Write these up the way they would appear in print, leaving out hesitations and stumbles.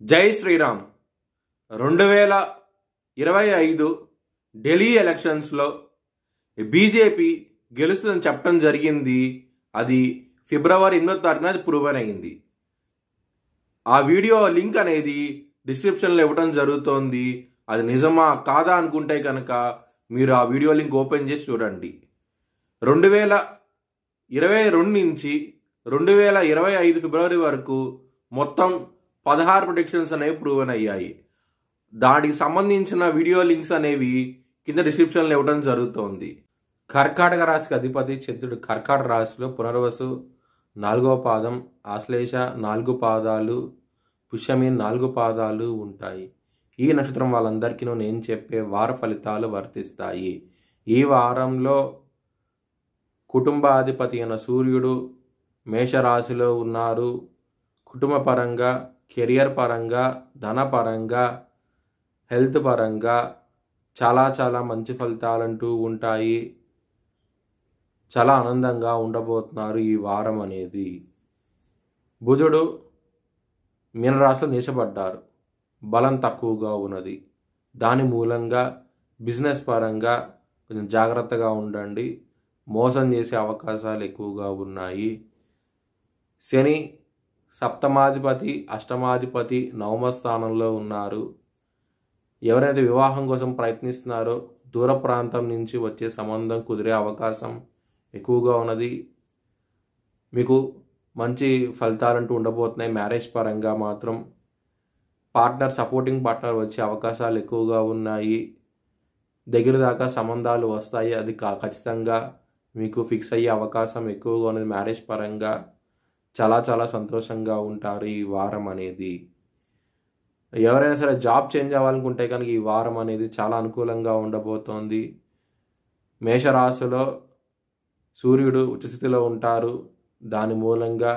జై శ్రీరామ్. 2025 ఢిల్లీ ఎలక్షన్స్లో బీజేపీ గెలుస్తుందని చెప్పడం జరిగింది. అది ఫిబ్రవరి 8వ తారీఖున ప్రూవన్ అయింది. ఆ వీడియో లింక్ అనేది డిస్క్రిప్షన్లో ఇవ్వడం జరుగుతోంది. అది నిజమా కాదా అనుకుంటే కనుక మీరు ఆ వీడియో లింక్ ఓపెన్ చేసి చూడండి. 2022 నుంచి 2025 ఫిబ్రవరి వరకు మొత్తం 16 ప్రొడిక్షన్స్ అనేవి ప్రూవన్ అయ్యాయి. దానికి సంబంధించిన వీడియో లింక్స్ అనేవి కింద డిస్క్రిప్షన్లో ఇవ్వడం జరుగుతోంది. కర్కాటక రాశికి అధిపతి చంద్రుడు కర్కాటక రాశిలో పునర్వసు 4వ పాదం, ఆశ్లేష 4 పాదాలు, పుష్యమి 4 పాదాలు ఉంటాయి. ఈ నక్షత్రం వాళ్ళందరికీ నేను చెప్పే వార ఫలితాలు వర్తిస్తాయి. ఈ వారంలో కుటుంబాధిపతి అయిన సూర్యుడు మేషరాశిలో ఉన్నారు. కుటుంబ పరంగా, కెరియర్ పరంగా, ధన పరంగా, హెల్త్ పరంగా చాలా మంచి ఫలితాలంటూ ఉంటాయి. చాలా ఆనందంగా ఉండబోతున్నారు ఈ వారం అనేది. బుధుడు మీనరాశిలో నీచబడ్డారు. బలం తక్కువగా ఉన్నది. దాని మూలంగా బిజినెస్ పరంగా కొంచెం జాగ్రత్తగా ఉండండి. మోసం చేసే అవకాశాలు ఎక్కువగా ఉన్నాయి. శని సప్తమాధిపతి, అష్టమాధిపతి 9వ స్థానంలో ఉన్నారు. ఎవరైతే వివాహం కోసం ప్రయత్నిస్తున్నారో దూర ప్రాంతం నుంచి వచ్చే సంబంధం కుదిరే అవకాశం ఎక్కువగా ఉన్నది. మీకు మంచి ఫలితాలంటూ ఉండబోతున్నాయి. మ్యారేజ్ పరంగా మాత్రం సపోర్టింగ్ పార్ట్నర్ వచ్చే అవకాశాలు ఎక్కువగా ఉన్నాయి. దగ్గర దాకా సంబంధాలు వస్తాయి. అది ఖచ్చితంగా మీకు ఫిక్స్ అయ్యే అవకాశం ఎక్కువగా ఉన్నది. మ్యారేజ్ పరంగా చాలా సంతోషంగా ఉంటారు ఈ వారం అనేది. ఎవరైనా సరే జాబ్ చేంజ్ అవ్వాలనుకుంటే కనుక ఈ వారం అనేది చాలా అనుకూలంగా ఉండబోతోంది. మేషరాశిలో సూర్యుడు ఉచ్చస్థితిలో ఉంటారు. దాని మూలంగా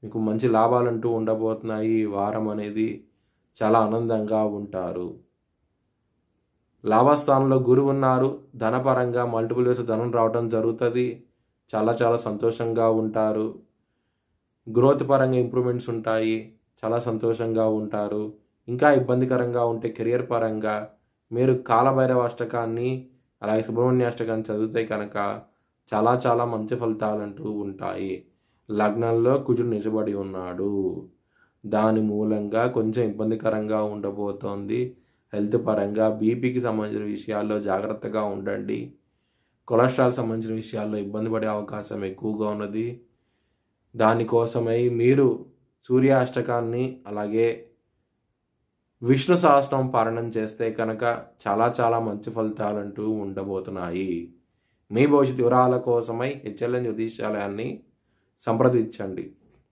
మీకు మంచి లాభాలంటూ ఉండబోతున్నాయి. ఈ వారం అనేది చాలా ఆనందంగా ఉంటారు. లాభస్థానంలో గురువు ఉన్నారు. ధనపరంగా మల్టిపుల్ వేస్ ధనం రావడం జరుగుతుంది. చాలా సంతోషంగా ఉంటారు. గ్రోత్ పరంగా ఇంప్రూవ్మెంట్స్ ఉంటాయి. చాలా సంతోషంగా ఉంటారు. ఇంకా ఇబ్బందికరంగా ఉంటే కెరియర్ పరంగా మీరు కాలభైరవ అష్టకాన్ని అలాగే సుబ్రహ్మణ్య అష్టకాన్ని చదివితే కనుక చాలా మంచి ఫలితాలంటూ ఉంటాయి. లగ్నంలో కుజుడు నిలబడి ఉన్నాడు. దాని మూలంగా కొంచెం ఇబ్బందికరంగా ఉండబోతోంది. హెల్త్ పరంగా బీపీకి సంబంధించిన విషయాల్లో జాగ్రత్తగా ఉండండి. కొలెస్ట్రాల్ సంబంధించిన విషయాల్లో ఇబ్బంది పడే అవకాశం ఎక్కువగా ఉన్నది. దానికోసమై మీరు సూర్యాష్టకాన్ని అలాగే విష్ణు సహస్రం పారాయణం చేస్తే కనుక చాలా మంచి ఫలితాలంటూ ఉండబోతున్నాయి. మీ భవిష్యత్ వివరాల కోసమై హెచ్ఎల్ఎన్ జ్యోతిష్యాలయాన్ని సంప్రదించండి.